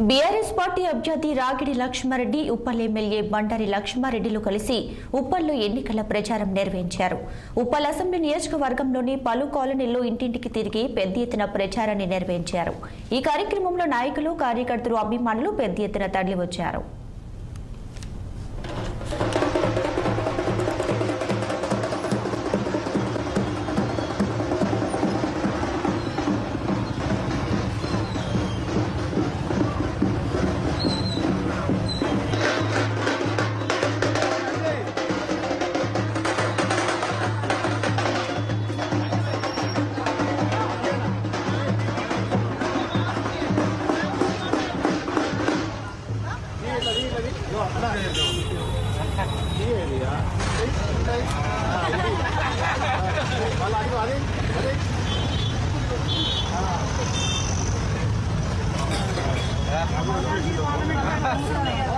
BRS party అభ్యర్థి Ragidi Lakshma Reddy Uppal MLA Bandari లక్ష్మారెడ్డిలు కలిసి ఉప్పల్లో ఎన్నికల ప్రచారం నిర్వహించారు. ఉప్పల్ అసెంబ్లీ నియోజకవర్గంలోని పలు కాలనీల్లో ఇంటింటికి తిరిగి పెద్ద ఎత్తున ప్రచారాన్ని నిర్వహించారు. ఈ కార్యక్రమంలో నాయకులు, కార్యకర్తలు, అభిమానులు పెద్ద ఎత్తున తరలివచ్చారు. Ada